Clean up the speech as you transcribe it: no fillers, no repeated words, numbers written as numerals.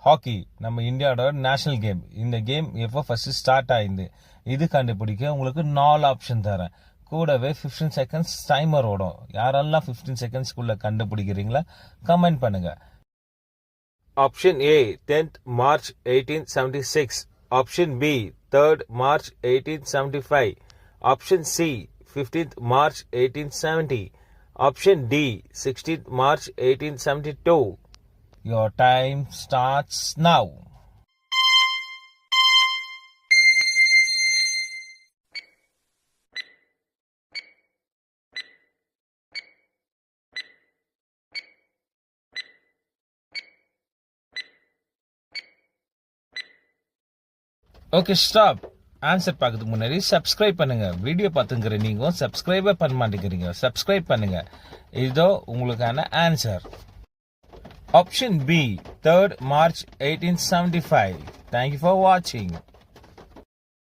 Hockey நம்ம இந்தியாவோட national game. இந்த கேம் எப்போ ஃபர்ஸ்ட் ஸ்டார்ட் ஆயிருந்து இது கண்டுபிடிக்க உங்களுக்கு 4 ஆப்ஷன் தரேன். கூடவே 15 செகண்ட்ஸ் டைமர் ஓடும். யாரெல்லாம் 15 செகண்ட்ஸ்க்குள்ள கண்டுபிடிக்கிறீங்களா கமெண்ட் பண்ணுங்க. Option A 10th March 1876. Option B 3rd March 1875. Option C 15th March 1870. Option D 16th March 1872. Your time starts now. Okay stop. Answer பார்க்கறதுக்கு முன்னாடி சப்ஸ்கிரைப் பண்ணுங்க. வீடியோ பார்த்துங்கிற நீங்க சப்ஸ்கிரைபே பண்ண மாட்டேங்கிறீங்க. சப்ஸ்கிரைப் பண்ணுங்க. இதோ உங்களுக்கான answer. Option B 3rd March 1875. Thank you for watching.